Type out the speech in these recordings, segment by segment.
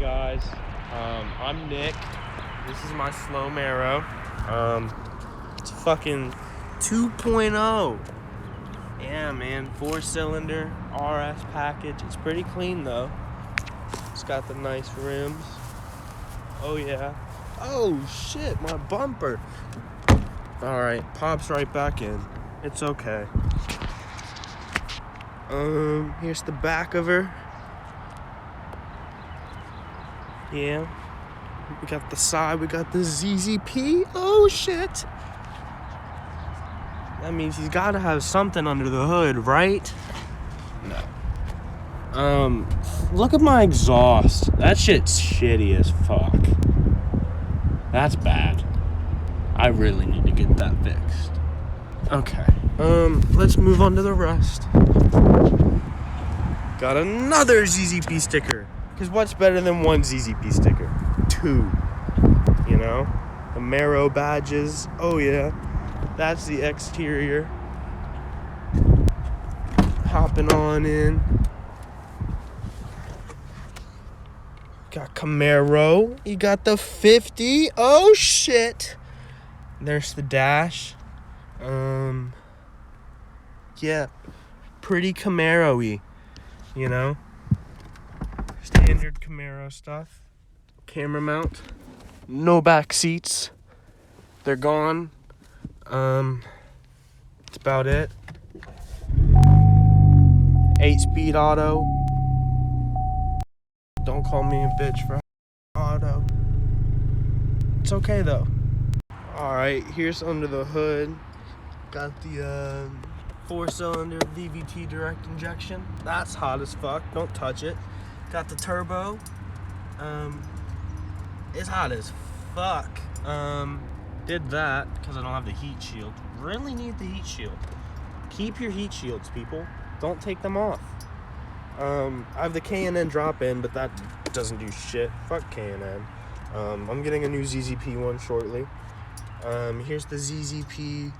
guys? I'm Nick. This is my slow Camaro. It's a fucking 2.0. Yeah, man, 4-cylinder RS package. It's pretty clean though. It's got the nice rims. Oh yeah. Oh shit, my bumper. All right, pops right back in. It's okay. Here's the back of her. Yeah. We got the side, we got the ZZP. Oh shit. That means he's gotta have something under the hood, right? No. Look at my exhaust. That shit's shitty as fuck. That's bad. I really need to get that fixed. Okay. Let's move on to the rest. Got another ZZP sticker. Because what's better than one ZZP sticker? 2. You know? The Camaro badges. Oh yeah. That's the exterior. Hopping on in. Got Camaro. You got the 50. Oh shit. There's the dash. Yeah. Pretty Camaro-y. You know? Standard Camaro stuff. Camera mount. No back seats. They're gone. That's about it. 8-speed auto. Don't call me a bitch for auto. It's okay though. Alright, here's under the hood. Got the 4-cylinder VVT direct injection. That's hot as fuck. Don't touch it. Got the turbo. It's hot as fuck. Did that because I don't have the heat shield. Really need the heat shield. Keep your heat shields, people. Don't take them off. I have the K&N Drop in, but that doesn't do shit. Fuck K&N. I'm getting a new ZZP one shortly. Here's the ZZP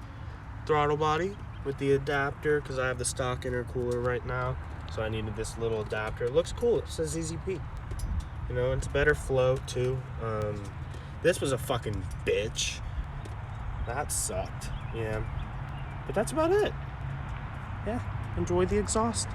throttle body with the adapter because I have the stock intercooler right now. So I needed this little adapter. It looks cool. It says ZZP. You know, it's better flow too. This was a fucking bitch. That sucked. Yeah. But that's about it. Yeah. Enjoy the exhaust.